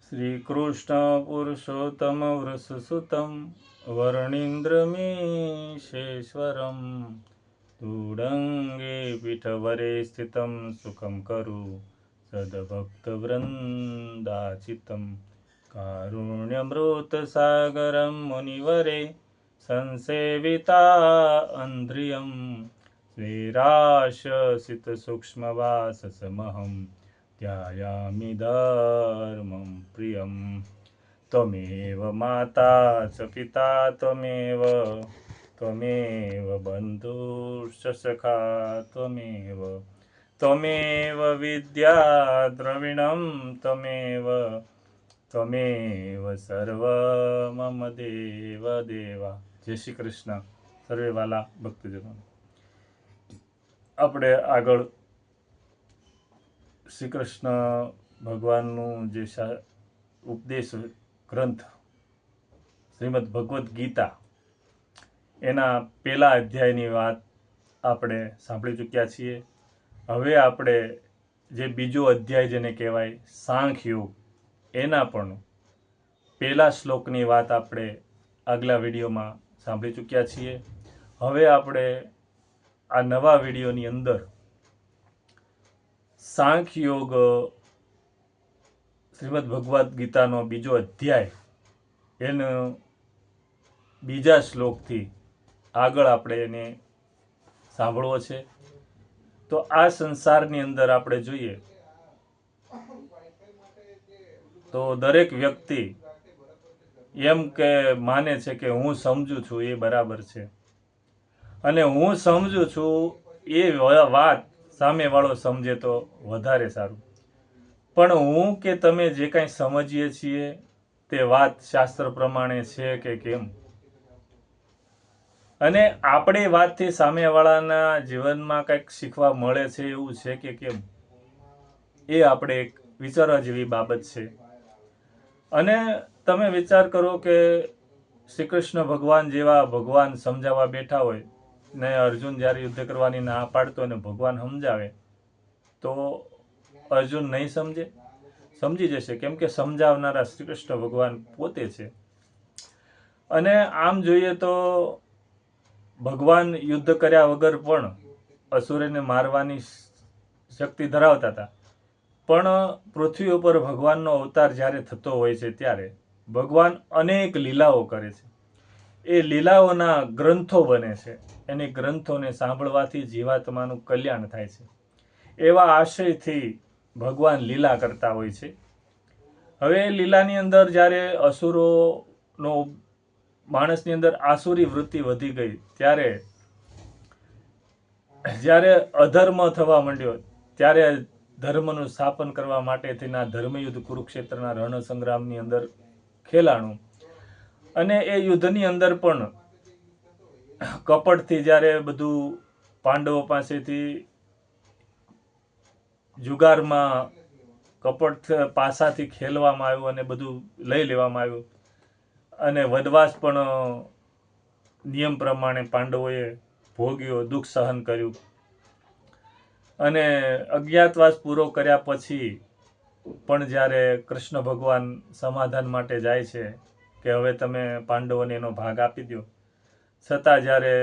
श्रीकृष्ण पुरुषोत्तम वृषसुतं वर्णीन्द्रमीशेश्वरं तूडङ्गे पीठवरे स्थितं सुखं करु सद्भक्तवृन्दाचितं कारुण्यमृतसागरं मुनिवरे संसेविता अन्ध्रियं श्रीराशसितसूक्ष्मवाससमहं ध्यायामि धर्मं प्रियं त्वमेव माता च पिता त्वमेव बन्धुश्च सखा त्वमेव विद्या द्रविणं त्वमेव सर्व मम देव देवा। जय श्री कृष्ण। सर्वे वाला भक्तजनो, આપણે આગળ શ્રી કૃષ્ણ ભગવાનનું જે ઉપદેશ ગ્રંથ શ્રીમદ ભગવદ્ ગીતા એના પહેલા અધ્યાયની વાત આપણે સાંભળી ચૂક્યા છીએ। હવે આપણે જે બીજો અધ્યાય જેને કહેવાય સાંખ્ય યોગ એના પણ પહેલા શ્લોકની વાત આપણે આગલા વિડીયોમાં સાંભળી ચૂક્યા છીએ। હવે આપણે આ નવા વિડીયોની અંદર સાંખ્ય યોગ શ્રીમદ ભગવદ્ ગીતાનો બીજો અધ્યાય એનો બીજા શ્લોકથી આગળ આપણે એને સાંભળવો છે। તો આ સંસારની અંદર આપણે જોઈએ તો દરેક વ્યક્તિ એમ કે માને છે કે હું સમજું છું એ બરાબર છે, અને હું સમજું છું એ વાત સામેવાળો સમજે તો વધારે સારું। પણ હું કે તમે જે કાંઈ સમજીએ છીએ તે વાત શાસ્ત્ર પ્રમાણે છે કે કેમ, અને આપણે વાતથી સામેવાળાના જીવનમાં કંઈક શીખવા મળે છે એવું છે કે કેમ, એ આપણે એક વિચારવા જેવી બાબત છે। અને તમે વિચાર કરો કે શ્રી કૃષ્ણ ભગવાન જેવા ભગવાન સમજાવવા બેઠા હોય ને અર્જુન જ્યારે યુદ્ધ કરવાની ના પાડતો અને ભગવાન સમજાવે તો અર્જુન નહીં સમજે? સમજી જશે, કેમ કે સમજાવનારા શ્રી કૃષ્ણ ભગવાન પોતે છે। અને આમ જોઈએ તો ભગવાન યુદ્ધ કર્યા વગર પણ અસુરને મારવાની શક્તિ ધરાવતા હતા, પણ પૃથ્વી ઉપર ભગવાનનો અવતાર જ્યારે થતો હોય છે ત્યારે ભગવાન અનેક લીલાઓ કરે છે। એ લીલાઓના ગ્રંથો બને છે, એની ગ્રંથોને સાંભળવાથી જીવાત્માનું કલ્યાણ થાય છે, એવા આશયથી ભગવાન લીલા કરતા હોય છે। હવે એ લીલાની અંદર જ્યારે અસુરોનો માણસની અંદર આસુરી વૃત્તિ વધી ગઈ ત્યારે જ્યારે અધર્મ થવા માંડ્યો ત્યારે ધર્મનું સ્થાપન કરવા માટેથી ના ધર્મયુદ્ધ કુરુક્ષેત્રના રણ સંગ્રામની અંદર ખેલાણું, અને એ યુદ્ધની અંદર પણ કપટથી જ્યારે બધું પાંડવો પાસેથી જુગારમાં કપટ પાસાથી ખેલવામાં આવ્યું અને બધું લઈ લેવામાં આવ્યું, અને વનવાસ પણ નિયમ પ્રમાણે પાંડવોએ ભોગ્યો, દુઃખ સહન કર્યું, અને અજ્ઞાતવાસ પૂરો કર્યા પછી પણ જ્યારે કૃષ્ણ ભગવાન સમાધાન માટે જાય છે કે હવે તમે પાંડવોને એનો ભાગ આપી દો, છતાં જ્યારે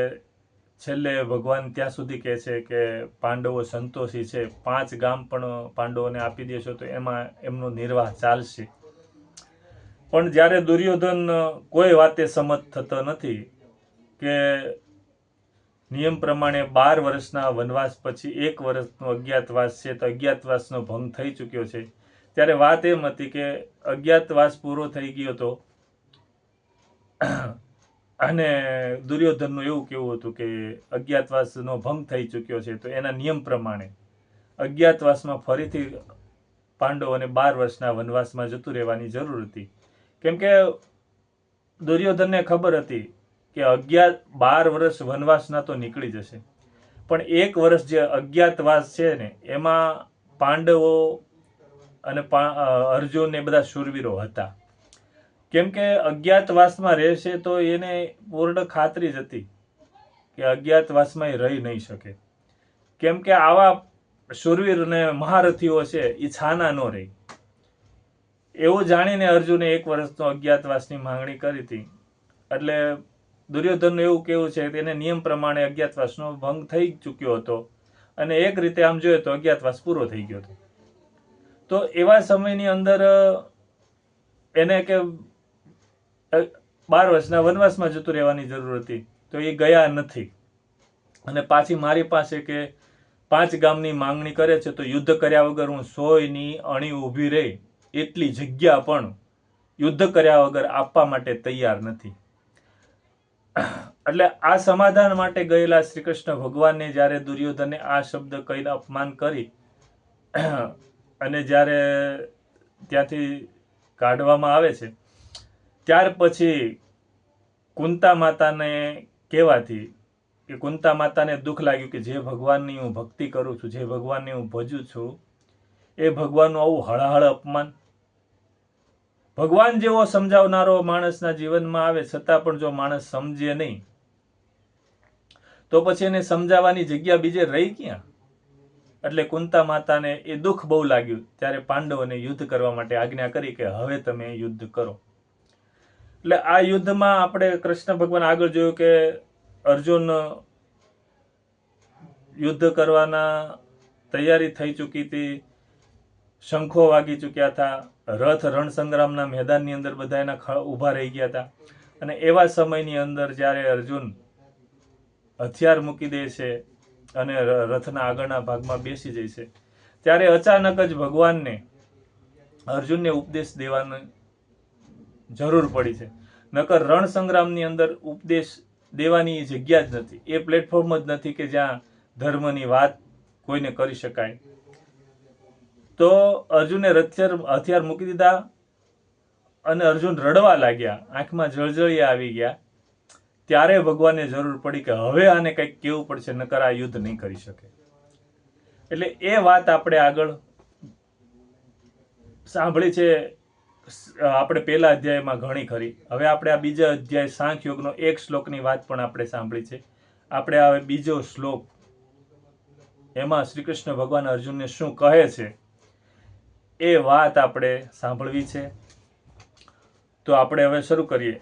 છેલ્લે ભગવાન ત્યાં સુધી કહે છે કે પાંડવો સંતોષી છે, 5 ગામ પણ પાંડવોને આપી દેશો તો એમાં એમનો નિર્વાહ ચાલશે। પણ જ્યારે દુર્યોધન કોઈ વાતે સંમત થતો નથી કે નિયમ પ્રમાણે 12 વર્ષના વનવાસ પછી 1 વર્ષનો અજ્ઞાતવાસ છે તો અજ્ઞાતવાસનો ભંગ થઈ ચૂક્યો છે, ત્યારે વાત એમ હતી કે અજ્ઞાતવાસ પૂરો થઈ ગયો તો, અને દુર્યોધનનું એવું કહેવું હતું કે અજ્ઞાતવાસનો ભંગ થઈ ચૂક્યો છે તો એના નિયમ પ્રમાણે અજ્ઞાતવાસમાં ફરીથી પાંડવોને 12 વર્ષના વનવાસમાં જતું રહેવાની જરૂર હતી, કેમ કે દુર્યોધનને ખબર હતી કે 12 વર્ષ વનવાસના તો નીકળી જશે, પણ 1 વર્ષ જે અજ્ઞાતવાસ છે ને એમાં પાંડવો અને અર્જુન એ બધા શૂરવીરો હતા, કેમ કે અજ્ઞાતવાસમાં રહેશે તો એને પૂર્ણ ખાતરી જ હતી કે અજ્ઞાતવાસમાં એ રહી નહીં શકે, કેમ કે આવા શૂરવીર અને મહારથીઓ છે એ છાના ન રહે, એવું જાણીને અર્જુને 1 વર્ષનો અજ્ઞાતવાસની માંગણી કરી હતી. એટલે દુર્યોધનનું એવું કેવું છે કે એને નિયમ પ્રમાણે અજ્ઞાતવાસનો ભંગ થઈ ચૂક્યો હતો અને એક રીતે આમ જોઈએ તો અજ્ઞાતવાસ પૂરો થઈ ગયો હતો. તો એવા સમયની અંદર એને કે 12 વર્ષના વનવાસમાં જતું રહેવાની જરૂર હતી, તો એ ગયા નથી. અને પાછી મારી પાસે કે 5 ગામની માંગણી કરે છે, તો યુદ્ધ કર્યા વગર હું 100ની અણી ઊભી રહી એટલી જગ્યા પણ યુદ્ધ કર્યા વગર આપવા માટે તૈયાર નથી. એટલે આ સમાધાન માટે ગયેલા શ્રી કૃષ્ણ ભગવાનને જ્યારે દુર્યોધને આ શબ્દ કહીને અપમાન કરી અને જ્યારે ત્યાંથી કાઢવામાં આવે છે, ત્યાર પછી કુંતા માતાને કહેવાથી કે કુંતા માતાને દુઃખ લાગ્યું કે જે ભગવાનની હું ભક્તિ કરું છું, જે ભગવાનની હું ભજું છું, એ ભગવાનનું આવું હળહળ અપમાન. ભગવાન જેવો સમજાવનારો માણસના જીવનમાં આવે છતાં પણ જો માણસ સમજે નહીં, તો પછી એને સમજાવવાની જગ્યા બીજે રહી ક્યાં? એટલે કુંતા માતાને એ દુઃખ બહુ લાગ્યું. ત્યારે પાંડવોને યુદ્ધ કરવા માટે આજ્ઞા કરી કે હવે તમે યુદ્ધ કરો. એટલે આ યુદ્ધમાં આપણે કૃષ્ણ ભગવાન આગળ જોયું કે અર્જુન યુદ્ધ કરવાના તૈયારી થઈ ચૂકી હતી, શંખો વાગી ચૂક્યા હતા, રથ રણ સંગ્રામના મેદાનની અંદર બધા એના ઊભા રહી ગયા હતા. અને એવા સમયની અંદર જ્યારે અર્જુન હથિયાર મૂકી દે છે અને રથના આગળના ભાગમાં બેસી જાય છે, ત્યારે અચાનક જ ભગવાનને અર્જુનને ઉપદેશ દેવાની જરૂર પડી છે. નકર રણ સંગ્રામની અંદર ઉપદેશ દેવાની જગ્યા જ નથી, એ પ્લેટફોર્મ જ નથી કે જ્યાં ધર્મની વાત કોઈને કરી શકાય. તો અર્જુને હથિયાર મૂકી દીધા અને અર્જુન રડવા લાગ્યા, આંખમાં જળજળિયા આવી ગયા. ત્યારે ભગવાનને જરૂર પડી કે હવે આને કંઈક કેવું પડશે, નકર આ યુદ્ધ નહીં કરી શકે. એટલે એ વાત આપણે આગળ સાંભળી છે આપણે પહેલા અધ્યાયમાં ઘણી ખરી. હવે આપણે આ બીજા અધ્યાય સાંખ્યોગનો 1 શ્લોકની વાત પણ આપણે સાંભળી છે. આપણે હવે બીજો શ્લોક, એમાં શ્રી કૃષ્ણ ભગવાન અર્જુનને શું કહે છે એ વાત આપણે સાંભળવી છે. તો આપણે હવે શરૂ કરીએ.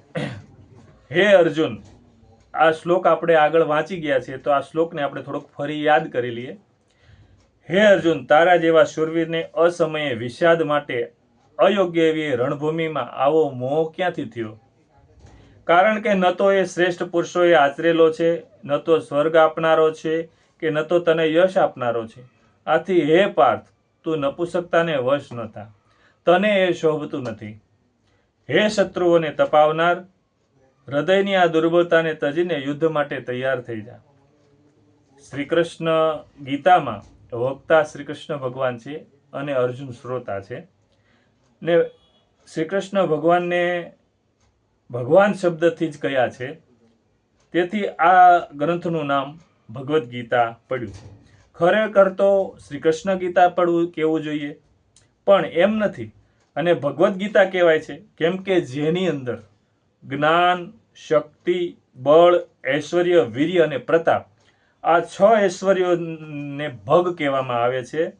હે અર્જુન, આ શ્લોક આપણે આગળ વાંચી ગયા છે, તો આ શ્લોકને આપણે થોડોક ફરી યાદ કરી લઈએ. હે અર્જુન, તારા જેવા શૂરવીરને અસમયે વિષાદ માટે અયોગ્ય એવી રણભૂમિમાં આવો મોહ ક્યાંથી થયો? કારણ કે ન તો એ શ્રેષ્ઠ પુરુષોએ આચરેલો છે, ન તો સ્વર્ગ આપનારો છે, કે ન તો તને યશ આપનારો છે. આથી હે પાર્થ, તું નપુંસકતાને વશ ન થા, તને એ શોભતું નથી. હે શત્રુઓને તપાવનાર, હૃદયની આ દુર્બળતાને તજીને યુદ્ધ માટે તૈયાર થઈ જા. શ્રી કૃષ્ણ ગીતામાં વક્તા શ્રી કૃષ્ણ ભગવાન છે અને અર્જુન શ્રોતા છે. ને શ્રી કૃષ્ણ ભગવાનને ભગવાન શબ્દથી જ કયા છે, તેથી આ ગ્રંથનું નામ ભગવદ્ ગીતા પડ્યું છે. ખરેખર તો શ્રી કૃષ્ણ ગીતા પડવું કેવું જોઈએ, પણ એમ નથી. અને ભગવદ્ ગીતા કહેવાય છે કેમ કે જેની અંદર જ્ઞાન, શક્તિ, બળ, ઐશ્વર્ય, વીર્ય અને પ્રતાપ, આ 6 ઐશ્વર્યોને ભગ કહેવામાં આવે છે.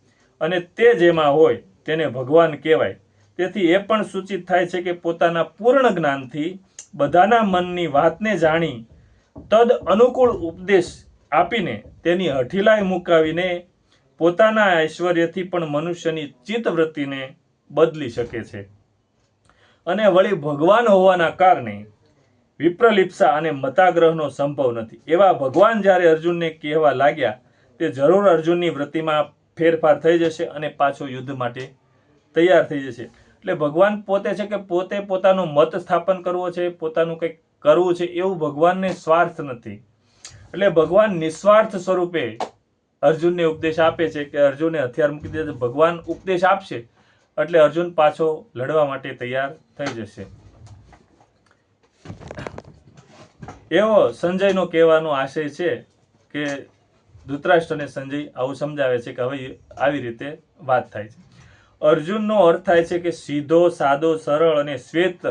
અને તે જેમાં હોય તેને ભગવાન કહેવાય. તેથી એ પણ સૂચિત થાય છે કે પોતાના પૂર્ણ જ્ઞાનથી બધાના મનની વાતને જાણી તદ અનુકૂળ ઉપદેશ આપીને તેની હઠીલાઈ મુકાવીને પોતાના ઐશ્વર્યથી પણ મનુષ્યની ચિત્તવૃત્તિને બદલી શકે છે. અને વળી ભગવાન હોવાના કારણે વિપ્રલિપ્સા અને મતાગ્રહનો સંભવ નથી. એવા ભગવાન જ્યારે અર્જુનને કહેવા લાગ્યા, તે જરૂર અર્જુનની વૃત્તિમાં ફેરફાર થઈ જશે અને પાછો યુદ્ધ માટે તૈયાર થઈ જશે. એટલે ભગવાન પોતે છે કે પોતે પોતાનો મત સ્થાપન કરવો છે, પોતાનું કંઈક કરવું છે, એવું ભગવાનને સ્વાર્થ નથી. એટલે ભગવાન નિસ્વાર્થ સ્વરૂપે અર્જુનને ઉપદેશ આપે છે કે અર્જુનને હથિયાર મૂકી દે. ભગવાન ઉપદેશ આપશે એટલે અર્જુન પાછો લડવા માટે તૈયાર થઈ જશે. એવો સંજયનો કહેવાનો આશય છે કે ધૃતરાષ્ટ્ર અને સંજય આવું સમજાવે છે કે હવે આવી રીતે વાત થાય છે. અર્જુનનો અર્થ થાય છે કે સીધો, સાદો, સરળ અને શ્વેત,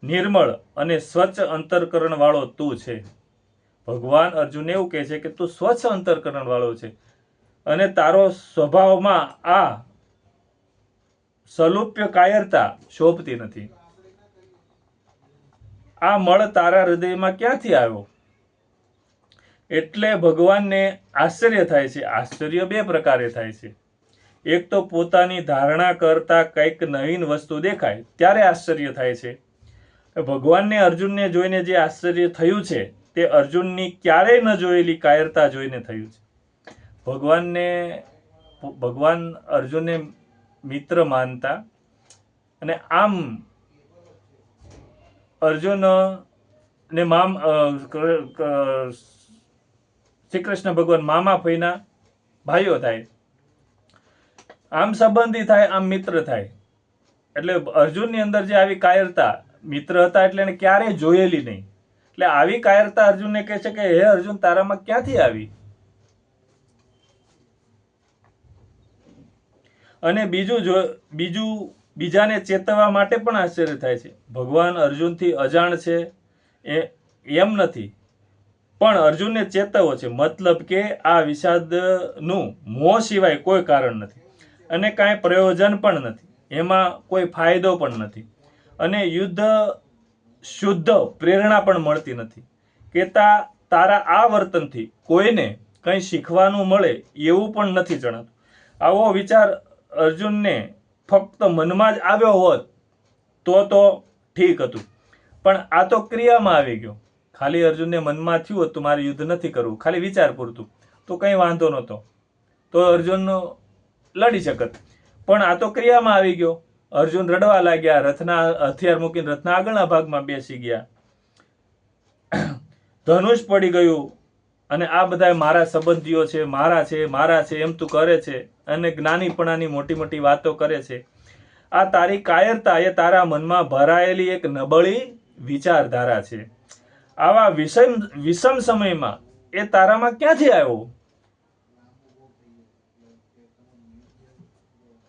નિર્મળ અને સ્વચ્છ અંતરકરણ વાળો તું છે. ભગવાન અર્જુન એવું કહે છે કે તું સ્વચ્છ અંતરકરણ વાળો છે અને તારો સ્વભાવમાં આ સલુપ્ય કાયરતા શોભતી નથી. આ મળ તારા હૃદયમાં ક્યાંથી આવ્યો? એટલે ભગવાનને આશ્ચર્ય થાય છે. આશ્ચર્ય બે પ્રકારે થાય છે. એક તો પોતાની ધારણા કરતા કંઈક નવીન વસ્તુ દેખાય ત્યારે આશ્ચર્ય થાય છે. ભગવાનને અર્જુનને જોઈને જે આશ્ચર્ય થયું છે તે અર્જુનની ક્યારેય ન જોયેલી કાયરતા જોઈને થયું છે. ભગવાન અર્જુનને મિત્ર માનતા અને આમ અર્જુન ને શ્રી કૃષ્ણ ભગવાન મામા ફઈના ભાઈઓ થાય, આમ સંબંધી થાય, આમ મિત્ર થાય. એટલે અર્જુનની અંદર જે આવી કાયરતા, મિત્ર હતા એટલે એને ક્યારેય જોયેલી નહીં, એટલે આવી કાયરતા અર્જુનને કહે છે કે હે અર્જુન, તારામાં ક્યાંથી આવી? અને બીજાને ચેતવવા માટે પણ આશ્ચર્ય થાય છે. ભગવાન અર્જુનથી અજાણ છે એમ નથી, પણ અર્જુનને ચેતવવો છે. મતલબ કે આ વિષાદનું મોહ સિવાય કોઈ કારણ નથી અને કાંઈ પ્રયોજન પણ નથી, એમાં કોઈ ફાયદો પણ નથી અને યુદ્ધ શુદ્ધ પ્રેરણા પણ મળતી નથી. કે તારા આ વર્તનથી કોઈને કંઈ શીખવાનું મળે એવું પણ નથી જણાતું. આવો વિચાર અર્જુનને ફક્ત મનમાં જ આવ્યો હોત તો ઠીક હતું, પણ આ તો ક્રિયામાં આવી ગયો. ખાલી અર્જુનને મનમાં થયું હતું મારે યુદ્ધ નથી કરવું, ખાલી વિચાર પૂરતું, તો કંઈ વાંધો નહોતો, તો અર્જુન લડી શકત. પણ આ તો ક્રિયામાં આવી ગયો. અર્જુન રડવા લાગ્યા, રથના હથિયાર મૂકીને રથના આગળના ભાગમાં બેસી ગયા, ધનુષ પડી ગયું અને આ બધા મારા સંબંધીઓ છે, મારા છે એમ તું કરે છે અને જ્ઞાનીપણાની મોટી મોટી વાતો કરે છે. આ તારી કાયરતા એ તારા મનમાં ભરાયેલી એક નબળી વિચારધારા છે. આવા વિષમ સમયમાં એ તારામાં ક્યાંથી આવ્યો?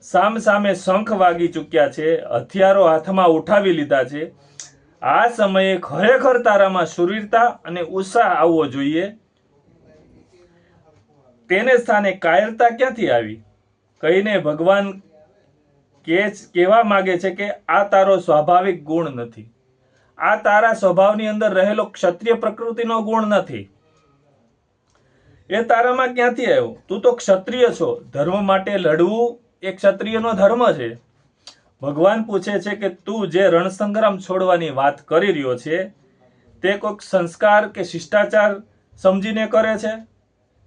સામે શંખ વાગી ચૂક્યા છે, હથિયારો હાથમાં ઉઠાવી લીધા છે. આ સમયે ખરેખર તારામાં શુરીરતા અને ઉત્સાહ આવવો જોઈએ. તેને સ્થાને કાયરતા ક્યાંથી આવી? કહીને ભગવાન કહેવા માંગે છે કે આ તારો સ્વાભાવિક ગુણ નથી, આ તારા સ્વભાવની અંદર રહેલો ક્ષત્રિય પ્રકૃતિનો ગુણ નથી. એ તારામાં ક્યાંથી આવ્યો? તું તો ક્ષત્રિય છો, ધર્મ માટે લડવું એ ક્ષત્રિયનો ધર્મ છે. ભગવાન પૂછે છે કે તું જે રણસંગ્રામ છોડવાની વાત કરી રહ્યો છે તે કોઈક સંસ્કાર કે શિષ્ટાચાર સમજીને કરે છે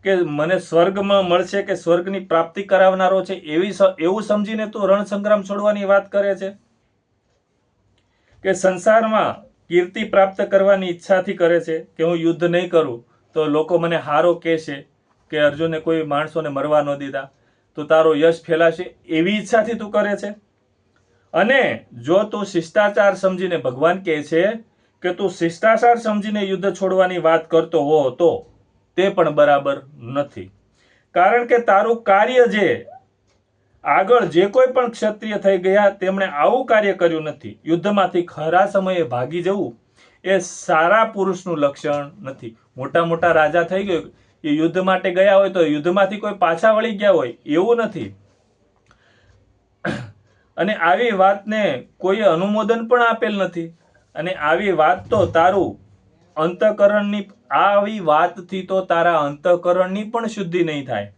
કે મને સ્વર્ગમાં મળશે કે સ્વર્ગની પ્રાપ્તિ કરાવનારો છે એવું સમજીને તું રણસંગ્રામ છોડવાની વાત કરે છે કે સંસારમાં કીર્તિ પ્રાપ્ત કરવાની ઈચ્છાથી કરે છે કે હું યુદ્ધ નહીં કરું તો લોકો મને હારો કહેશે કે અર્જુને કોઈ માણસોને મરવા ન દીધા તો તારો યશ ફેલાશે, એવી ઈચ્છાથી તું કરે છે? અને જો તું શિષ્ટાચાર સમજીને, ભગવાન કહે છે કે તું શિષ્ટાચાર સમજીને યુદ્ધ છોડવાની વાત કરતો હો તો તે પણ બરાબર નથી. કારણ કે તારું કાર્ય જે આગળ જે કોઈ પણ ક્ષત્રિય થઈ ગયા તેમણે આવું કાર્ય કર્યું નથી. યુદ્ધમાંથી ખરા સમયે ભાગી જવું એ સારા પુરુષનું લક્ષણ નથી. મોટા મોટા રાજા થઈ ગયો એ યુદ્ધ માટે ગયા હોય તો યુદ્ધમાંથી કોઈ પાછા વળી ગયા હોય એવું નથી. અને આવી વાતને કોઈ અનુમોદન પણ આપેલ નથી. અને આવી વાત તો તારું અંતઃકરણની, આવી વાતથી તો તારા અંતઃકરણની પણ શુદ્ધિ નહીં થાય.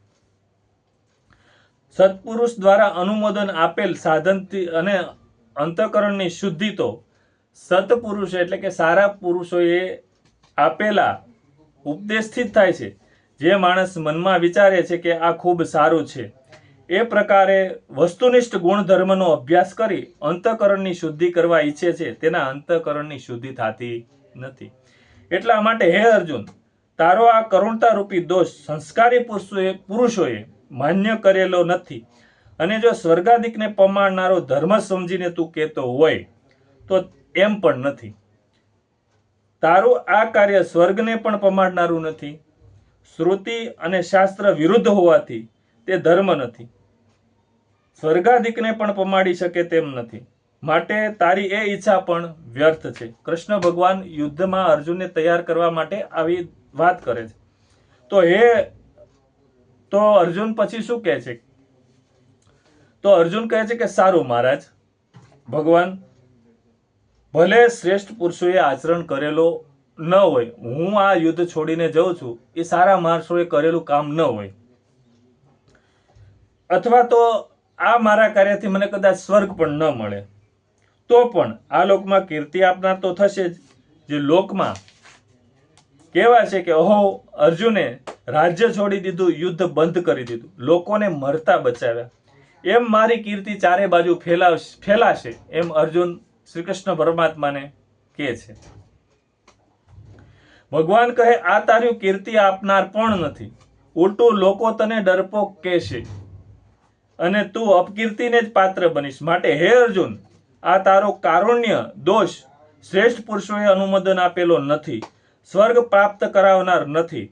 સત્પુરુષ દ્વારા અનુમોદન આપેલ સાધનથી અને અંતઃકરણની શુદ્ધિ તો સત્પુરુષ એટલે કે સારા પુરુષોએ આપેલા ઉપદેશથી જ થાય છે. જે માણસ મનમાં વિચારે છે કે આ ખૂબ સારું છે, એ પ્રકારે વસ્તુનિષ્ઠ ગુણધર્મનો અભ્યાસ કરી અંતઃકરણની શુદ્ધિ કરવા ઈચ્છે છે, તેના અંતઃકરણની શુદ્ધિ થતી નથી. એટલા માટે હે અર્જુન, તારો આ કરુણતા રૂપી દોષ સંસ્કારી પુરુષોએ માન્ય કરેલો નથી. અને જો સ્વર્ગાદિકને પમાડનારો ધર્મ સમજીને તું કહેતો હોય તો એમ પણ નથી. તારું આ કાર્ય સ્વર્ગને પણ પમાડનારું નથી. શ્રુતિ અને શાસ્ત્ર વિરુદ્ધ હોવાથી તે ધર્મ નથી, સ્વર્ગાદિકને પણ પમાડી શકે તેમ નથી. માટે તારી એ ઈચ્છા પણ વ્યર્થ છે. કૃષ્ણ ભગવાન યુદ્ધમાં અર્જુનને તૈયાર કરવા માટે આવી વાત કરે છે. તો અર્જુન પછી શું કહે છે? તો અર્જુન કહે છે કે સારું મહારાજ, ભગવાન, ભલે શ્રેષ્ઠ પુરુષોએ આચરણ કરેલો ન હોય, હું આ યુદ્ધ છોડીને જઉં છું, એ સારા માણસોએ કરેલું કામ ન હોય, અથવા તો આ મારા કાર્યથી મને કદાચ સ્વર્ગ પણ ન મળે, તો પણ આ લોકમાં કીર્તિ આપનાર તો થશે જ. જે લોકમાં કેવા છે કે ઓહો, અર્જુને રાજ્ય છોડી દીધું, યુદ્ધ બંધ કરી દીધું, લોકોને મરતા બચાવ્યા, એમ મારી કીર્તિ ચારે બાજુ ફેલાશે, એમ અર્જુન શ્રી કૃષ્ણ પરમાત્માને કહે છે. ભગવાન કહે આ તારી કીર્તિ આપનાર પણ નથી, ઉલટું લોકો તને ડરપોક કહેશે અને તું અપકીર્તિને જ પાત્ર બનીશ. માટે હે અર્જુન, આ તારો કારુણ્ય દોષ શ્રેષ્ઠ પુરુષોએ અનુમોદન આપેલો નથી, સ્વર્ગ પ્રાપ્ત કરાવનાર નથી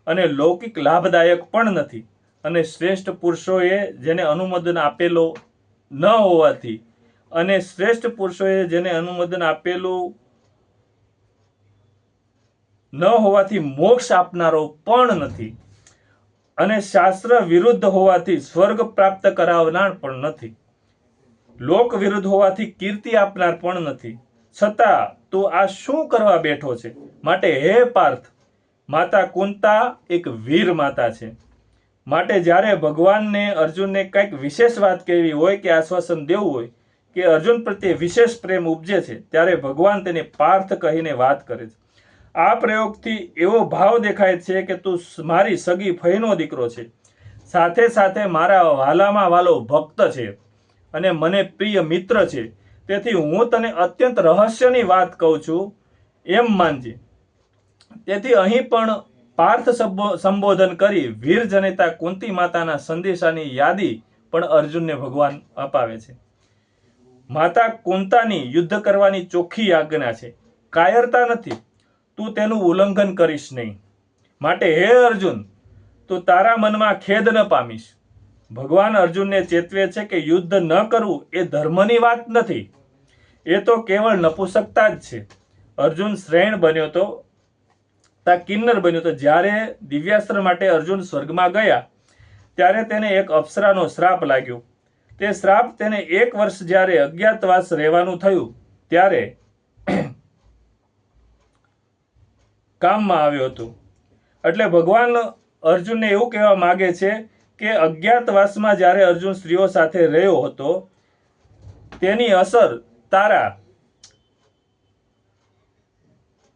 અને લૌકિક લાભદાયક પણ નથી. અને શ્રેષ્ઠ પુરુષોએ જેને અનુમોદન આપેલો ન હોવાથી અને શ્રેષ્ઠ પુરુષોએ જેને અનુમોદન આપેલું ન હોવાથી મોક્ષ આપનારો પણ નથી અને શાસ્ત્ર વિરુદ્ધ હોવાથી સ્વર્ગ પ્રાપ્ત કરાવનાર પણ નથી, લોક વિરુદ્ધ હોવાથી કીર્તિ આપનાર પણ નથી. છતાં તું આ શું કરવા બેઠો છે? માટે હે પાર્થ, માતા કુંતા એક વીર માતા છે. માટે જ્યારે ભગવાનને અર્જુનને કંઈક વિશેષ વાત કહેવી હોય કે આશ્વાસન દેવું હોય કે અર્જુન પ્રત્યે વિશેષ પ્રેમ ઉપજે છે, ત્યારે ભગવાન તેને પાર્થ કહીને વાત કરે છે. આ પ્રયોગથી એવો ભાવ દેખાય છે કે તું મારી સગી ફઈનો દીકરો છે, સાથે સાથે મારા વાલામાં વાલો ભક્ત છે અને મને પ્રિય મિત્ર છે. તેથી હું તને અત્યંત રહસ્યની વાત કહું છું, એમ માનજે. તેથી અહીં પણ પાર્થ સંબોધન કરી વીર જનેતા કુંતી માતાના સંદેશાની યાદી પણ અર્જુનને ભગવાન અપાવે છે. માતા કુંતાની યુદ્ધ કરવાની ચોખ્ખી આજ્ઞા છે, કાયરતા નથી, તું તેનું ઉલ્લંઘન કરીશ નહીં. માટે હે અર્જુન, તું તારા મનમાં ખેદ ન પામીશ. ભગવાન અર્જુનને ચેતવે છે કે યુદ્ધ ન કરવું એ ધર્મની વાત નથી, એ તો કેવળ નપુંસકતા જ છે. અર્જુન શ્રેણ બન્યો તો, કિન્નર બન્યો તો. જ્યારે દિવ્યાસ્ત્ર માટે અર્જુન સ્વર્ગમાં ગયા ત્યારે તેને એક અપ્સરાનો શ્રાપ લાગ્યો. તે શ્રાપ તેને 1 વર્ષ જ્યારે અજ્ઞાતવાસ રહેવાનું થયું ત્યારે કામમાં આવ્યો હતો. એટલે ભગવાન અર્જુનને એવું કહેવા માંગે છે કે અજ્ઞાતવાસમાં જ્યારે અર્જુન સ્ત્રીઓ સાથે રહ્યો હતો તેની અસર તારા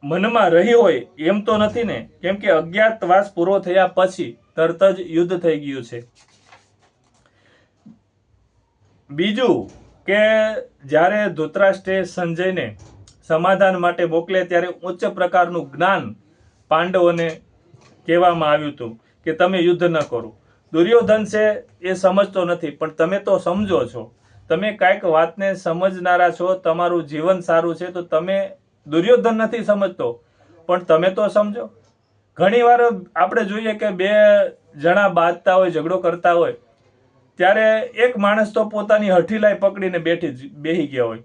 મનમાં રહી હોય એમ તો નથી ને? કેમ કે અજ્ઞાતવાસ પૂરો થયા પછી તરત જ યુદ્ધ થઈ ગયું છે. બીજું કે જ્યારે ધૃતરાષ્ટ્રે સંજયને સમાધાન માટે મોકલે ત્યારે ઉચ્ચ પ્રકારનું જ્ઞાન પાંડવોને કહેવામાં આવ્યું હતું કે તમે યુદ્ધ ન કરો. દુર્યોધન છે એ સમજતો નથી, પણ તમે તો સમજો છો, તમે કાંઈક વાતને સમજનારા છો, તમારું જીવન સારું છે, તો તમે દુર્યોધન નથી સમજતો પણ તમે તો સમજો. ઘણી વાર આપણે જોઈએ કે 2 જણા બાંધતા હોય, ઝઘડો કરતા હોય, ત્યારે એક માણસ તો પોતાની હઠીલાઈ પકડીને બેહી ગયા હોય,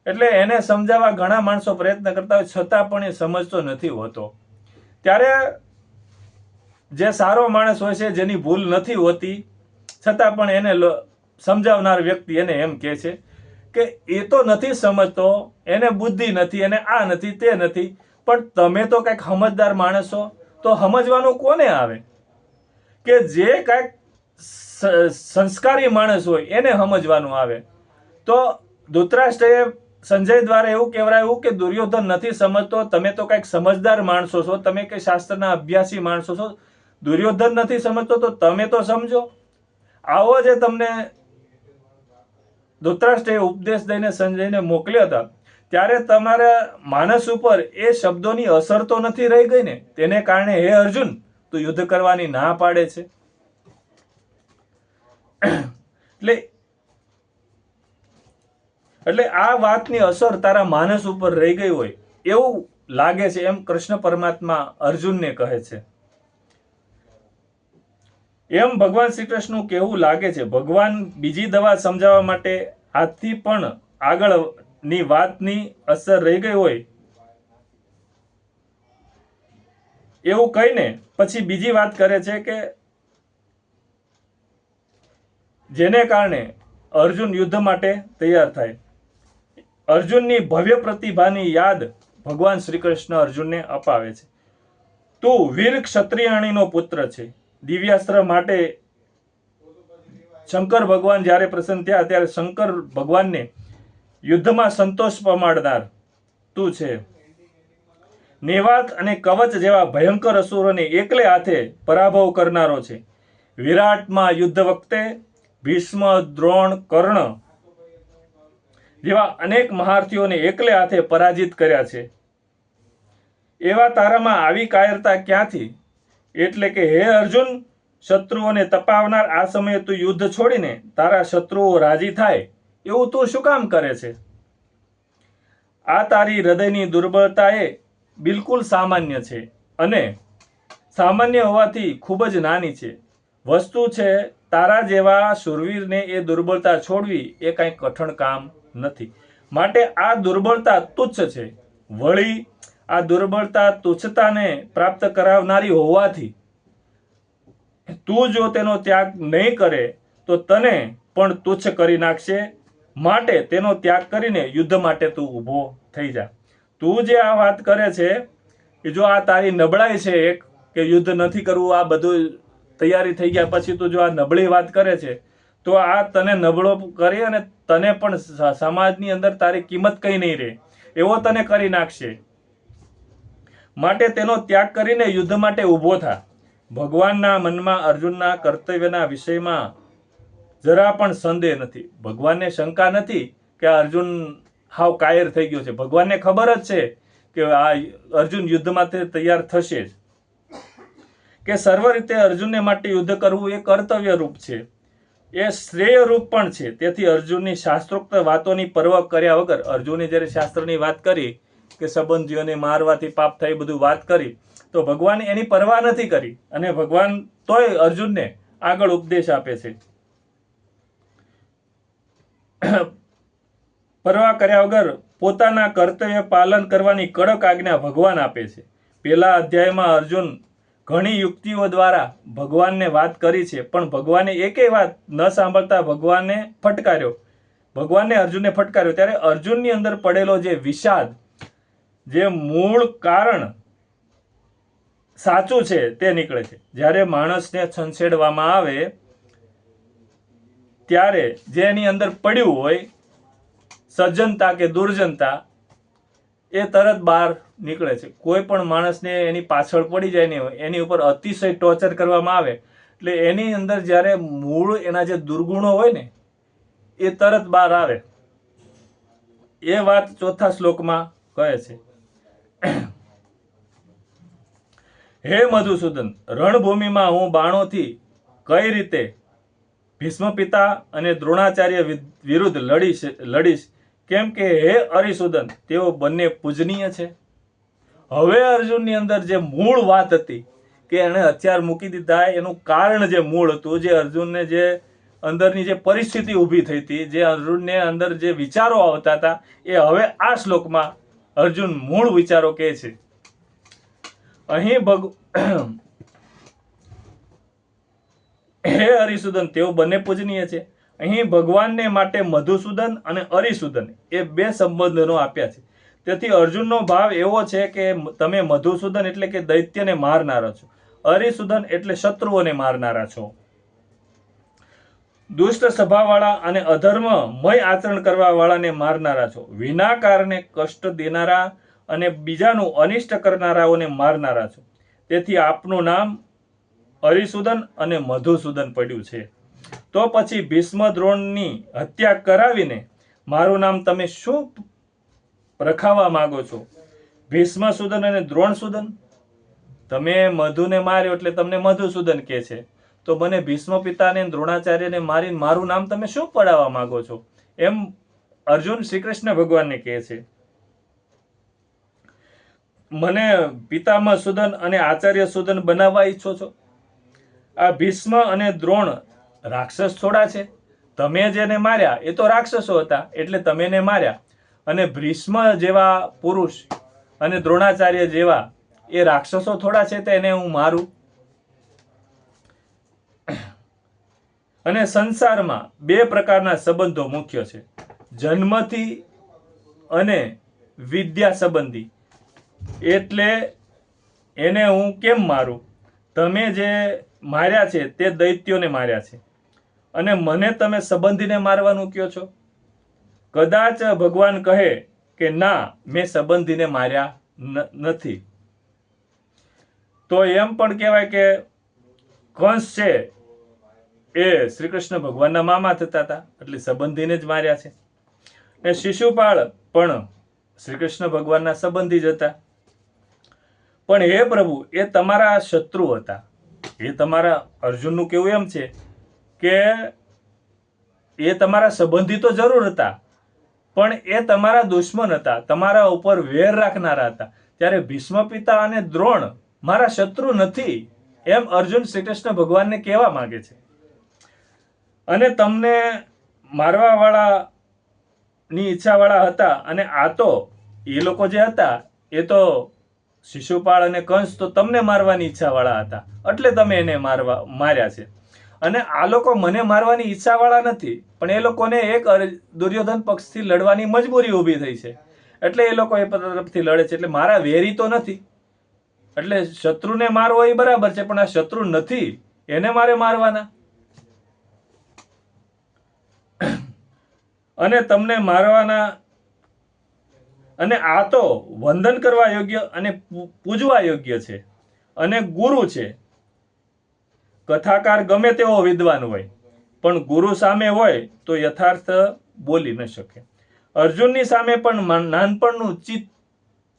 એટલે એને સમજાવવા ઘણા માણસો પ્રયત્ન કરતા હોય, છતાં પણ એ સમજતો નથી હોતો. ત્યારે જે સારો માણસ હોય છે, જેની ભૂલ નથી હોતી, છતાં પણ એને સમજાવનાર વ્યક્તિ એને એમ કહે છે કે એ તો નથી સમજતો, એને બુદ્ધિ નથી, એને આ નથી, તે નથી, પણ તમે તો કંઈક સમજદાર માણસ છો, તો સમજવાનું કોને આવે? કે જે કંઈક સંસ્કારી માણસ હોય એને સમજવાનું આવે. તો ધૃતરાષ્ટ્રએ સંજય દ્વારા એવું કહેવાયું કે દુર્યોધન નથી સમજતો, તમે તો કંઈક સમજદાર માણસો છો, તમે કંઈ શાસ્ત્રના અભ્યાસી માણસો છો, દુર્યોધન નથી સમજતો તો તમે તો સમજો. આવો જે તમને ધૃતરાષ્ટ્રએ ઉપદેશ દઈને સંજયને મોકલ્યા હતા, ત્યારે તમારા માનસ ઉપર એ શબ્દોની અસર તો નથી રહી ગઈ ને? તેને કારણે હે અર્જુન, તું યુદ્ધ કરવાની ના પાડે છે. એટલે આ વાતની અસર તારા માનસ ઉપર રહી ગઈ હોય એવું લાગે છે, એમ કૃષ્ણ પરમાત્મા અર્જુનને કહે છે. એમ ભગવાન શ્રી કૃષ્ણનું કહેવું લાગે છે. ભગવાન બીજી દવા સમજાવવા માટે આથી પણ આગળની વાતની અસર રહી ગઈ હોય એવું કહીને પછી બીજી વાત કરે છે કે જેને કારણે અર્જુન યુદ્ધ માટે તૈયાર થાય. અર્જુનની ભવ્ય પ્રતિભાની યાદ ભગવાન શ્રી કૃષ્ણ અર્જુનને અપાવે છે. તું વીર ક્ષત્રિયાણીનો પુત્ર છે. દિવ્યાસ્ત્ર માટે શંકર ભગવાન જ્યારે પ્રસન્ન થયા ત્યારે શંકર ભગવાનને યુદ્ધમાં સંતોષ પમાડનાર તું છે. નેવાત અને કવચ જેવા ભયંકર અસુરોને એકલે હાથે પરાભવ કરનારો છે. વિરાટમાં યુદ્ધ વખતે ભીષ્મ, દ્રોણ, કર્ણ જેવા અનેક મહારથીઓને એકલે હાથે પરાજિત કર્યા છે. એવા તારામાં આવી કાયરતા ક્યાંથી? એટલે કે હે અર્જુન, શત્રુઓને તપાવનાર, આ સમયે તું યુદ્ધ છોડીને તારા શત્રુઓ રાજી થાય એવું તું શું કામ કરે છે? આ તારી હૃદયની દુર્બળતા એ બિલકુલ સામાન્ય છે અને સામાન્ય હોવાથી ખૂબ જ નાની છે. વસ્તુ છે તારા જેવા શૂરવીરને એ દુર્બળતા છોડવી એ કંઈ કઠણ કામ નથી. માટે આ દુર્બળતા તુચ્છ છે. વળી આ દુર્બળતા તુચ્છતાને પ્રાપ્ત કરાવનારી હોવાથી તું જો તેનો ત્યાગ નહીં કરે તો તને પણ તુચ્છ કરી નાખશે. માટે તેનો ત્યાગ કરીને યુદ્ધ માટે તું ઊભો થઈ જા. તું જે આ વાત કરે છે કે જો આ તારી નબળાઈ છે એક કે યુદ્ધ નથી કરવું, આ બધું તૈયારી થઈ ગયા પછી તું જો આ નબળી વાત કરે છે તો આ તને નબળો કરી અને તને પણ સમાજની અંદર તારી કિંમત કઈ નહીં રહે એવો તને કરી નાખશે. માટે તેનો ત્યાગ કરીને યુદ્ધ માટે ઊભો થા. ભગવાનના મનમાં અર્જુનના કર્તવ્યના વિષયમાં જરા પણ સંદેહ નથી. ભગવાનને શંકા નથી કે અર્જુન હાવ કાયર થઈ ગયો છે. ભગવાનને ખબર જ છે કે આ અર્જુન યુદ્ધ માટે તૈયાર થશે જ, કે સર્વ રીતે અર્જુનને માટે યુદ્ધ કરવું એ કર્તવ્ય રૂપ છે, એ શ્રેય રૂપ પણ છે. તેથી અર્જુનની શાસ્ત્રોક્ત વાતોની પરવા કર્યા વગર, અર્જુને જ્યારે શાસ્ત્રની વાત કરી કે સંબંધીઓને મારવાથી પાપ થાય બધું વાત કરી તો ભગવાને એની પરવા નથી કરી અને ભગવાન તોય અર્જુનને આગળ ઉપદેશ આપે છે. પરવા કર્યા વગર પોતાના કર્તવ્ય પાલન કરવાની કડક આજ્ઞા ભગવાન આપે છે. પહેલા અધ્યાયમાં અર્જુન ઘણી યુક્તિઓ દ્વારા ભગવાનને વાત કરી છે, પણ ભગવાને એકેય વાત ન સાંભળતા ભગવાનને અર્જુનને ફટકાર્યો. ત્યારે અર્જુનની અંદર પડેલો જે વિષાદ, જે મૂળ કારણ સાચું છે તે નીકળે છે. જ્યારે માણસને છંછેડવામાં આવે ત્યારે જે એની અંદર પડ્યું હોય સજ્જનતા કે દુર્જનતા એ તરત બહાર નીકળે છે. કોઈ પણ માણસને એની પાછળ પડી જાય નહીં હોય, એની ઉપર અતિશય ટોર્ચર કરવામાં આવે એટલે એની અંદર જ્યારે મૂળ એના જે દુર્ગુણો હોય ને એ તરત બહાર આવે. એ વાત ચોથા શ્લોકમાં કહે છે. હે મધુસૂદન, રણભૂમિમાં હું બાણોથી કઈ રીતે ભીષ્મ પિતા અને દ્રોણાચાર્ય વિરુદ્ધ લડીશ, કેમ કે હે અરિસૂદન, તેઓ બંને પૂજનીય છે. હવે અર્જુનની અંદર જે મૂળ વાત હતી કે એણે હથિયાર મૂકી દીધા, એનું કારણ જે મૂળ હતું, જે અર્જુનને જે અંદરની જે પરિસ્થિતિ ઊભી થઈ હતી, જે અર્જુનને અંદર જે વિચારો આવતા હતા, એ હવે આ શ્લોકમાં અર્જુન મૂળ વિચારો કહે છે. અહીં હે અરિસૂદન, તેઓ બંને પૂજનીય છે. અહીં ભગવાનને માટે મધુસૂદન અને અરિસૂદન એ બે સંબંધનો આપ્યા છે. તેથી અર્જુનનો ભાવ એવો છે કે તમે મધુસૂદન એટલે કે દૈત્યને મારનારા છો, અરિસૂદન એટલે શત્રુઓને મારનારા છો. દુષ્ટ સ્વભાવવાળા અને અધર્મમય આચરણ કરવા વાળાને મારનારા છો. વિના કારણે કષ્ટ દેનારા અને બીજાનું અનિષ્ટ કરનારાઓને મારનારા છો. તેથી આપનું નામ અરિસૂદન અને મધુસૂદન પડ્યું છે. તો પછી ભીષ્મ દ્રોણની હત્યા કરાવીને મારું નામ તમે શું રખાવા માંગો છો? ભીષ્મસૂદન અને દ્રોણસૂદન? તમે મધુને માર્યો એટલે તમને મધુસૂદન કહે છે, તો મને ભીષ્મ પિતાને દ્રોણાચાર્યને મારીને મારું નામ તમે શું પડાવવા માંગો છો? એમ અર્જુન શ્રી કૃષ્ણ ભગવાનને કહે છે. મને પિતામહ સૂદન અને આચાર્ય સૂદન બનાવવા ઈચ્છો છો? આ ભીષ્મ અને દ્રોણ રાક્ષસ થોડા છે? તમે જેને માર્યા એ તો રાક્ષસો હતા એટલે તમે એને માર્યા, અને ભીષ્મ જેવા પુરુષ અને દ્રોણાચાર્ય જેવા એ રાક્ષસો થોડા છે તો એને હું મારું? અને સંસારમાં બે પ્રકારના સંબંધો મુખ્ય છે, જન્મથી અને વિદ્યા સંબંધી. એટલે એને હું કેમ મારું? તમે જે માર્યા છે તે દૈત્યોને માર્યા છે અને મને તમે સંબંધીને મારવાનું કહો છો. કદાચ ભગવાન કહે કે ના, મેં સંબંધીને માર્યા નથી, તો એમ પણ કહેવાય કે કંસ છે એ શ્રી કૃષ્ણ ભગવાનના મામા થતા હતા, એટલે સંબંધીને જ માર્યા છે. ને શિશુપાળ પણ શ્રી કૃષ્ણ ભગવાનના સંબંધી જ હતા. પણ હે પ્રભુ, એ તમારા શત્રુ હતા. એ તમારા અર્જુનનું કેવું એમ છે કે એ તમારા સંબંધી તો જરૂર હતા, પણ એ તમારા દુશ્મન હતા, તમારા ઉપર વેર રાખનારા હતા. ત્યારે ભીષ્મ પિતા અને દ્રોણ મારા શત્રુ નથી, એમ અર્જુન શ્રી કૃષ્ણ ભગવાનને કહેવા માંગે છે. અને તમને મારવા વાળા ની ઈચ્છા વાળા હતા, અને આ તો એ લોકો જે હતા એ તો શિશુપાળ અને કંસ તો તમને મારવાની ઈચ્છા વાળા હતા, એટલે તમે એને માર્યા છે. અને આ લોકો મને મારવાની ઈચ્છા વાળા નથી, પણ એ લોકોને એક દુર્યોધન પક્ષથી લડવાની મજબૂરી ઊભી થઈ છે, એટલે એ લોકો એ તરફથી લડે છે. એટલે મારા વેરી તો નથી, એટલે શત્રુને મારવો એ બરાબર છે, પણ આ શત્રુ નથી, એને મારે મારવાના. અને તમને મારવાના. અને આ તો વંદન કરવા યોગ્ય અને પૂજવા યોગ્ય છે, અને ગુરુ છે. કથાકાર ગમે તેવો વિદ્વાન હોય, પણ ગુરુ સામે હોય તો યથાર્થ બોલી ન શકે. અર્જુનની સામે પણ નાનપણનું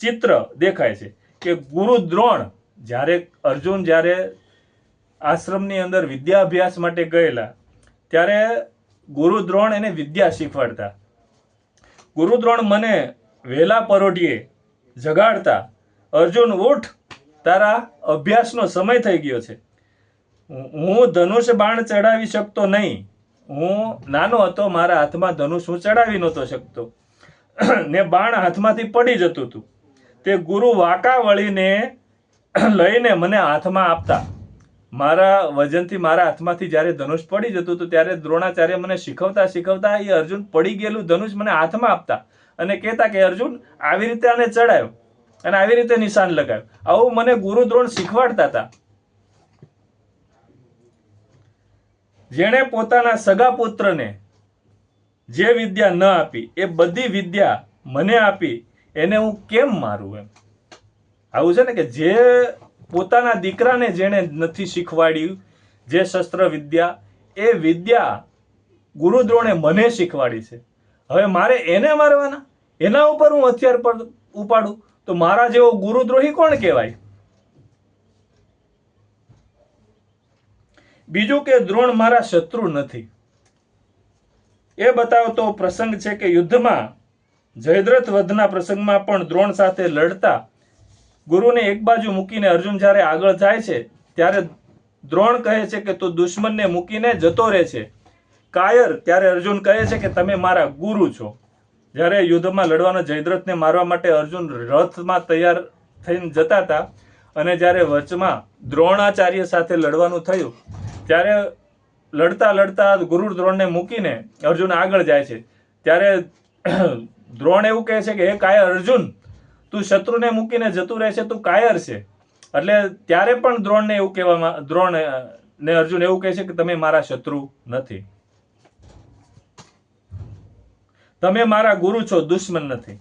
ચિત્ર દેખાય છે કે ગુરુ દ્રોણ, જ્યારે આશ્રમની અંદર વિદ્યા અભ્યાસ માટે ગયેલા, ત્યારે ગુરુ દ્રોણ એને વિદ્યા શીખવાડતા. ગુરુ દ્રોણ મને વહેલા પરોઢિયે જગાડતા, અર્જુન ઉઠ, તારા અભ્યાસનો સમય થઈ ગયો છે. હું ધનુષ બાણ ચડાવી શકતો નહીં, હું નાનો હતો, મારા હાથમાં ધનુષ હું ચડાવી નહોતો શકતો, ને બાણ હાથમાંથી પડી જતું હતું. તે ગુરુ વાંકા વળીને લઈને મને હાથમાં આપતા. મારા વજનથી મારા હાથમાંથી જ્યારે ધનુષ પડી જતું હતું, ત્યારે દ્રોણાચાર્ય મને શીખવતા એ અર્જુન પડી ગયેલું ધનુષ મને હાથમાં આપતા અને કહેતા કે અર્જુન, આવી રીતે આને ચડાયો અને આવી રીતે નિશાન લગાવ્યું. આવું મને ગુરુ દ્રોણ શીખવાડતા હતા. જેણે પોતાના સગા પુત્રને જે વિદ્યા ન આપી, એ બધી વિદ્યા મને આપી, એને હું કેમ મારું? એમ આવું છે ને, કે જે પોતાના દીકરાને જેણે નથી શીખવાડ્યું જે શસ્ત્ર વિદ્યા, એ વિદ્યા ગુરુ દ્રોણે મને શીખવાડી છે. હવે મારે એને મારવાના, એના ઉપર હું હથિયાર પર ઉપાડું, તો મારા જેવો ગુરુદ્રોહી કોણ કહેવાય? બીજું કે દ્રોણ મારા શત્રુ નથી, એ બતાવતો પ્રસંગ છે કે યુદ્ધમાં જયદ્રથ વધના પ્રસંગમાં પણ દ્રોણ સાથે લડતા ગુરુને એક બાજુ મૂકીને અર્જુન જ્યારે આગળ જાય છે, ત્યારે દ્રોણ કહે છે કે તું દુશ્મનને મૂકીને જતો રહે છે કાયર. ત્યારે અર્જુન કહે છે કે તમે મારા ગુરુ છો. જ્યારે યુદ્ધમાં લડવાનો જયદ્રથને મારવા માટે અર્જુન રથમાં તૈયાર થઈને જતા હતા, અને જ્યારે વચમાં દ્રોણાચાર્ય સાથે લડવાનું થયું, ત્યારે લડતા ગુરુ દ્રોણને મૂકીને અર્જુન આગળ જાય છે. ત્યારે દ્રોણ એવું કહે છે કે હે કાયર અર્જુન, તું શત્રુને મૂકીને જતું રહે છે, તું કાયર છે. એટલે ત્યારે પણ દ્રોણને એવું કહેવામાં, દ્રોણ ને અર્જુન એવું કહે છે કે તમે મારા શત્રુ નથી, તમે મારા ગુરુ છો, દુશ્મન નથી.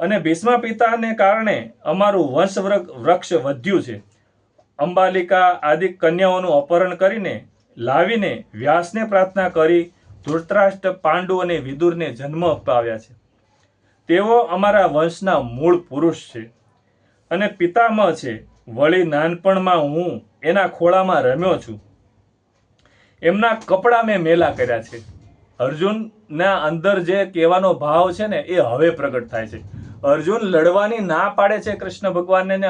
અને ભીષ્મ પિતાને કારણે અમારું વંશ વૃક્ષ વધ્યું છે. અંબાલિકા આદિ કન્યાઓનું અપહરણ કરીને લાવીને વ્યાસને પ્રાર્થના કરી ધૃતરાષ્ટ્ર, પાંડુ અને વિદુરને જન્મ અપાવ્યા છે. તેઓ અમારા વંશના મૂળ પુરુષ છે અને પિતામહ છે. વળી નાનપણમાં હું એના ખોળામાં રમ્યો છું, એમના કપડાં મેં મેલા કર્યા છે. અર્જુનના અંદર જે કહેવાનો ભાવ છે ને, એ હવે પ્રગટ થાય છે. અર્જુન લડવાની ના પાડે છે કૃષ્ણ ભગવાનને, ને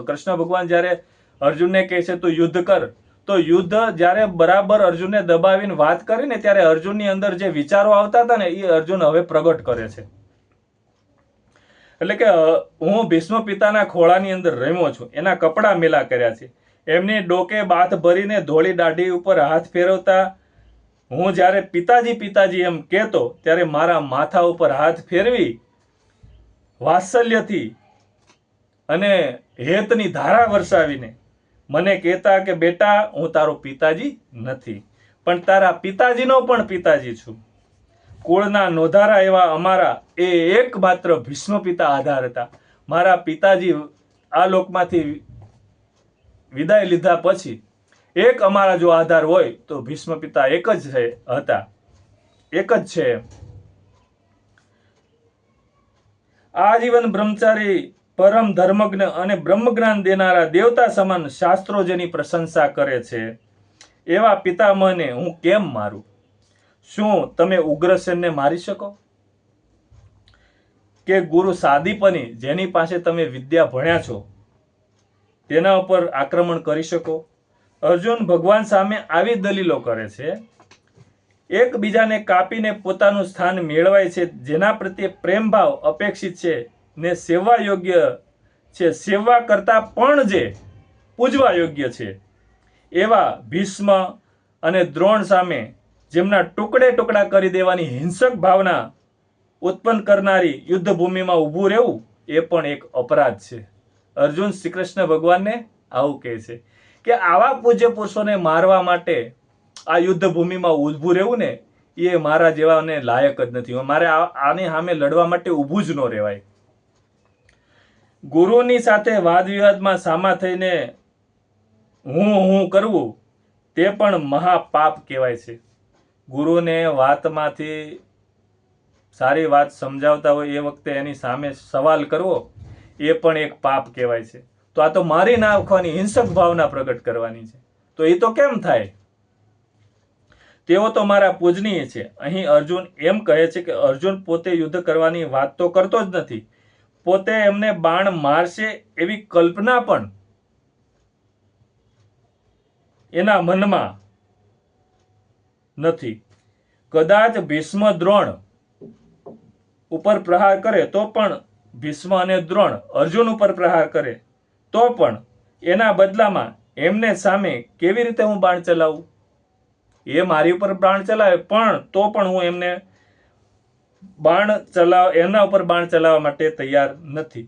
કૃષ્ણ ભગવાન જ્યારે અર્જુનને કહે છે તું યુદ્ધ કર, તો યુદ્ધ જ્યારે બરાબર અર્જુનને દબાવીને વાત કરીને, ત્યારે અર્જુનની અંદર જે વિચારો આવતા હતા ને, એ અર્જુન હવે પ્રગટ કરે છે. એટલે કે હું ભીષ્મ પિતાના ખોળાની અંદર રમ્યો છું, એના કપડા મેલા કર્યા છે, એમની ડોકે બાથ ભરીને ધોળી દાઢી ઉપર હાથ ફેરવતા હું જ્યારે પિતાજી પિતાજી એમ કહેતો ત્યારે મારા માથા ઉપર હાથ ફેરવી વાત્સલ્યથી અને હેતની ધારા વરસાવીને મને કહેતા કે બેટા હું તારો પિતાજી નથી, પણ તારા પિતાજીનો પણ પિતાજી છું. કુળના નોધારા એવા અમારા એ એકમાત્ર ભીષ્મ પિતા આધાર હતા. મારા પિતાજી આ લોકમાંથી વિદાય લીધા પછી એક અમારા જો આધાર હોય તો ભીષ્મ પિતા એક જ હતા, એક જ છે. આજીવન બ્રહ્મચારી, પરમ ધર્મજ્ઞ અને બ્રહ્મજ્ઞાન દેનારા દેવતા સમાન શાસ્ત્રો જેની પ્રશંસા કરે છે એવા પિતામહને હું કેમ મારું? શું તમે ઉગ્રસેનને મારી શકો? કે ગુરુ સાદીપની જેની પાસે તમે વિદ્યા ભણ્યા છો તેના ઉપર આક્રમણ કરી શકો? અર્જુન ભગવાન સામે આવી દલીલો કરે છે. એકબીજાને કાપીને પોતાનું સ્થાન મેળવાય છે, જેના પ્રત્યે પ્રેમ ભાવ અપેક્ષિત છે ને સેવા યોગ્ય છે, સેવા કરતા પણ જે પૂજવા યોગ્ય છે એવા ભીષ્મ અને દ્રોણ સામે જેમના ટુકડે ટુકડા કરી દેવાની હિંસક ભાવના ઉત્પન્ન કરનારી યુદ્ધ ભૂમિમાં ઊભું રહેવું એ પણ એક અપરાધ છે. અર્જુન શ્રી કૃષ્ણ ભગવાનને આવું કહે છે કે આવા પૂજ્ય પુરુષોને મારવા માટે આ યુદ્ધ ભૂમિમાં ઊભું રહેવું ને એ મારા જેવાને લાયક જ નથી. મારે આની સામે લડવા માટે ઊભું જ ન રહેવાય. ગુરુની સાથે વાદ વિવાદમાં સામા થઈને હું કરવું તે પણ મહાપાપ કહેવાય છે. ગુરુને વાતમાંથી સારી વાત સમજાવતા હોય એ વખતે એની સામે સવાલ કરવો એ પણ એક પાપ કહેવાય છે. તો આ તો મારી નાખવાની હિંસક ભાવના પ્રગટ કરવાની છે, તો એ તો કેમ થાય? તેઓ તો મારા પૂજનીય છે. અહીં અર્જુન એમ કહે છે કે અર્જુન પોતે યુદ્ધ કરવાની વાત તો કરતો જ નથી, પોતે એમને બાણ મારશે એવી કલ્પના પણ એના મનમાં નથી. કદાચ ભીષ્મ દ્રોણ ઉપર પ્રહાર કરે તો પણ, ભીષ્મ અને દ્રોણ અર્જુન ઉપર પ્રહાર કરે તો પણ એના બદલામાં એમને સામે કેવી રીતે હું બાણ ચલાવું? એ મારી ઉપર બાણ ચલાવે પણ તો પણ હું એમને એના ઉપર બાણ ચલાવવા માટે તૈયાર નથી.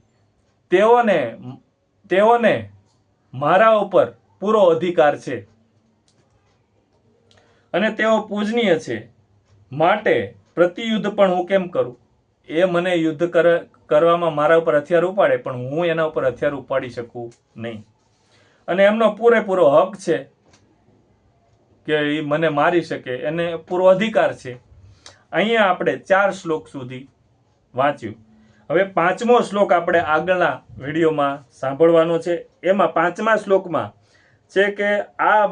તેઓને મારા ઉપર પૂરો અધિકાર છે અને તેઓ પૂજનીય છે, માટે પ્રતિયુદ્ધ પણ હું કેમ કરું? એ મને યુદ્ધ કરવામાં મારા ઉપર હથિયાર ઉપાડે પણ હું એના ઉપર હથિયાર ઉપાડી શકું નહીં. અને એમનો પૂરેપૂરો હક છે કે એ મને મારી શકે, એને પૂરો અધિકાર છે. અહીંયા આપણે 4 શ્લોક સુધી વાંચ્યું. હવે 5મો શ્લોક આપણે આગળના વિડીયોમાં સાંભળવાનો છે. એમાં 5મા શ્લોકમાં છે કે આ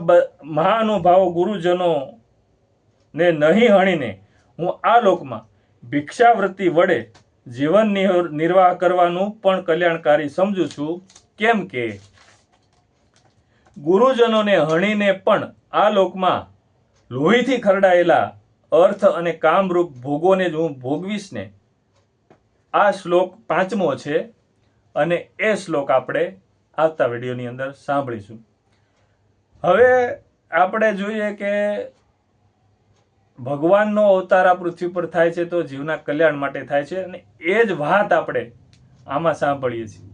મહાનુભાવો ગુરુજનો ને નહીં હણીને હું આ લોકમાં ભિક્ષાવૃત્તિ વડે જીવન નિર્વાહ કરવાનું પણ કલ્યાણકારી સમજુ છું. કેમ કે ગુરુજનોને હણીને પણ આ લોકમાં લોહીથી ખરડાયેલા અર્થ અને કામરૂપ ભોગોને જ હું ભોગવીશ ને. આ શ્લોક 5મો છે અને એ શ્લોક આપણે આવતા વિડીયોની અંદર સાંભળીશું. હવે આપણે જોઈએ કે ભગવાનનો અવતાર આ પૃથ્વી પર થાય છે તો જીવના કલ્યાણ માટે થાય છે, અને એ જ વાત આપણે આમાં સાંભળીએ છીએ.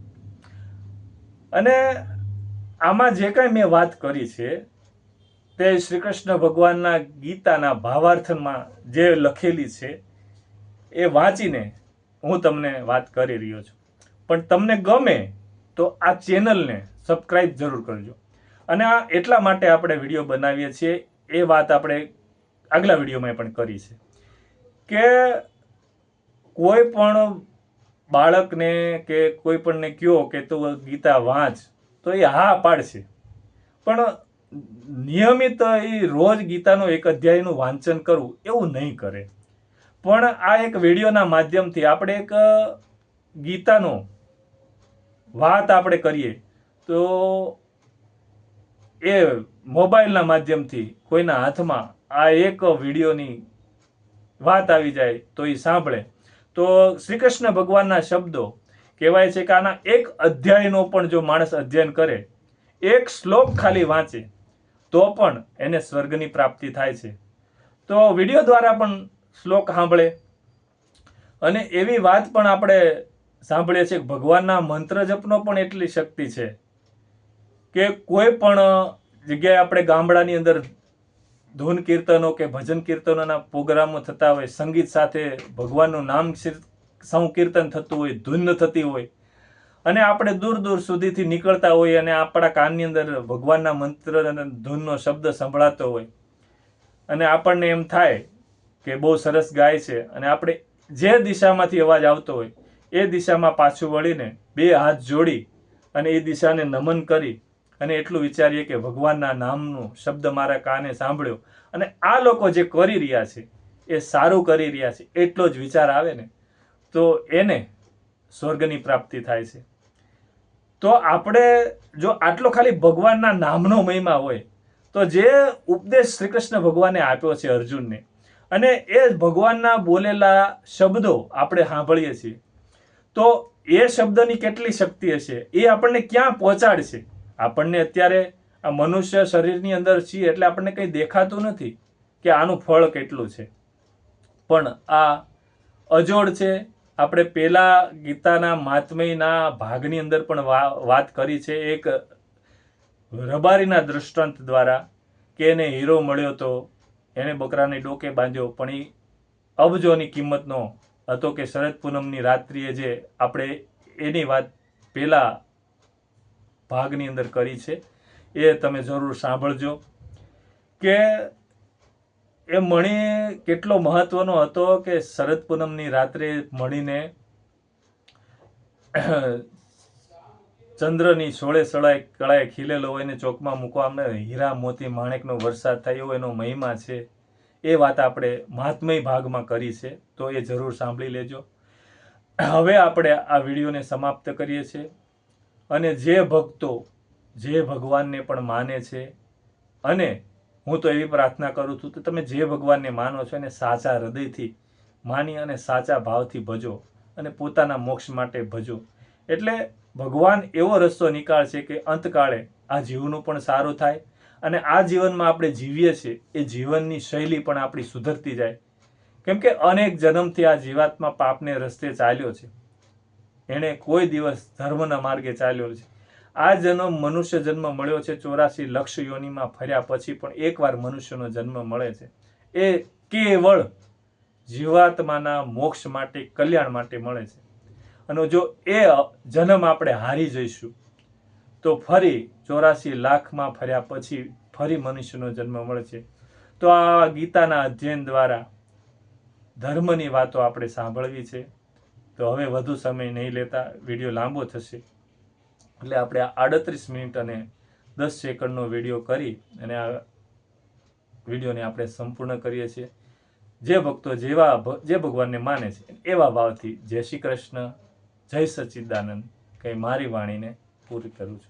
અને આમાં જે કાંઈ મેં વાત કરી છે તે શ્રી કૃષ્ણ ભગવાનના ગીતાના ભાવાર્થમાં જે લખેલી છે એ વાંચીને હું તમને વાત કરી રહ્યો છું. પણ તમને ગમે તો આ ચેનલને સબસ્ક્રાઈબ જરૂર કરજો. અને આ એટલા માટે આપણે વિડીયો બનાવીએ છીએ, એ વાત આપણે આગલા વિડીયોમાં પણ કરી છે કે કોઈ પણ બાળકને કે કોઈ પણને કહો કે તું ગીતા વાંચ તો એ હા પાડશે, પણ નિયમિત એ રોજ ગીતાનો 1 અધ્યાયનું વાંચન કરવું એવું નહીં કરે. પણ આ એક વિડીયોના માધ્યમથી આપણે એક ગીતાનો વાત આપણે કરીએ તો એ મોબાઈલના માધ્યમથી કોઈના હાથમાં આ એક વિડીયોની વાત આવી જાય તો એ સાંભળે તો શ્રી કૃષ્ણ ભગવાનના શબ્દો કહેવાય છે કે આના 1 અધ્યાયનો પણ જો માણસ અધ્યયન કરે એક શ્લોક ખાલી વાંચે તો પણ એને સ્વર્ગની પ્રાપ્તિ થાય છે. તો વિડીયો દ્વારા પણ શ્લોક સાંભળે. અને એવી વાત પણ આપણે સાંભળીએ છીએ કે ભગવાનના મંત્ર જપનો પણ એટલી શક્તિ છે કે કોઈ પણ જગ્યાએ આપણે ગામડાની અંદર ધૂન કીર્તનો કે ભજન કીર્તનોના પ્રોગ્રામો થતા હોય, સંગીત સાથે ભગવાનનું નામ સંકીર્તન થતું હોય, ધૂન થતી હોય, અને આપણે દૂર દૂર સુધીથી નીકળતા હોય અને આપણા કાનની અંદર ભગવાનના મંત્ર અને ધૂનનો શબ્દ સંભળાતો હોય અને આપણને એમ થાય કે બહુ સરસ ગાય છે, અને આપણે જે દિશામાંથી અવાજ આવતો હોય એ દિશામાં પાછું વળીને બે હાથ જોડી અને એ દિશાને નમન કરી અને એટલું વિચારીએ કે ભગવાનના નામનો શબ્દ મારા કાને સાંભળ્યો અને આ લોકો જે કરી રહ્યા છે એ સારું કરી રહ્યા છે, એટલો જ વિચાર આવે ને તો એને સ્વર્ગની પ્રાપ્તિ થાય છે. તો આપણે જો આટલો ખાલી ભગવાનના નામનો મહિમા હોય તો જે ઉપદેશ શ્રી કૃષ્ણ ભગવાને આપ્યો છે અર્જુનને, અને એ ભગવાનના બોલેલા શબ્દો આપણે સાંભળીએ છીએ, તો એ શબ્દની કેટલી શક્તિ હશે એ આપણને ક્યાં પહોંચાડશે. આપણને અત્યારે આ મનુષ્ય શરીરની અંદર છીએ એટલે આપણને કંઈ દેખાતું નથી કે આનું ફળ કેટલું છે, પણ આ અજોડ છે. આપણે પેલા ગીતાના મહાત્મ્યના ભાગની અંદર પણ વાત કરી છે એક રબારીના દૃષ્ટાંત દ્વારા કે એને હીરો મળ્યો તો એને બકરાને ડોકે બાંધ્યો, પણ એ અબજોની કિંમતનો હતો. કે શરદ પૂનમની રાત્રિએ જે આપણે એની વાત પેલા ભાગની અંદર કરી છે, એ તમે જરૂર સાંભળજો કે એ મણી કેટલો મહત્વનો હતો. કે શરદ પૂનમની રાત્રે મણીને ચંદ્રની સોળે કળાએ ખીલેલો હોય ને ચોકમાં મૂકવા હીરા મોતી માણેકનો વરસાદ થાય એવો એનો મહિમા છે. એ વાત આપણે મહાત્મય ભાગમાં કરી છે, તો એ જરૂર સાંભળી લેજો. હવે આપણે આ વિડીયોને સમાપ્ત કરીએ છીએ. અને જે ભક્તો જે ભગવાનને પણ માને છે, અને હું તો એવી પ્રાર્થના કરું છું કે તમે જે ભગવાનને માનો છો એને સાચા હૃદયથી માની અને સાચા ભાવથી ભજો અને પોતાના મોક્ષ માટે ભજો. એટલે ભગવાન એવો રસ્તો નીકાળશે કે અંતકાળે આ જીવનું પણ સારું થાય અને આ જીવનમાં આપણે જીવીએ છીએ એ જીવનની શૈલી પણ આપણી સુધરતી જાય. કેમ કે અનેક જન્મથી આ જીવાત્મા પાપને રસ્તે ચાલ્યો છે, એણે કોઈ દિવસ ધર્મના માર્ગે ચાલ્યો છે. આ જન્મ મનુષ્ય જન્મ મળ્યો છે, 84 લક્ષ યોનિમાં ફર્યા પછી પણ એકવાર મનુષ્યનો જન્મ મળે છે. એ કેવળ જીવાત્માના મોક્ષ માટે, કલ્યાણ માટે મળે છે. અને જો એ જન્મ આપણે હારી જઈશું તો ફરી 84 લાખમાં ફર્યા પછી ફરી મનુષ્યનો જન્મ મળે છે. તો આ ગીતાના અધ્યયન દ્વારા ધર્મની વાતો આપણે સાંભળવી છે. તો હવે વધુ સમય નહીં લેતા, વિડીયો લાંબો થશે એટલે આપણે 38 મિનિટ અને 10 સેકન્ડનો વિડીયો કરી અને આ વિડીયોને આપણે સંપૂર્ણ કરીએ છીએ. જે ભક્તો જે ભગવાનને માને છે એવા ભાવથી જય શ્રી કૃષ્ણ, જય સચ્ચિદાનંદ કહી મારી વાણીને પૂરી કરું છું.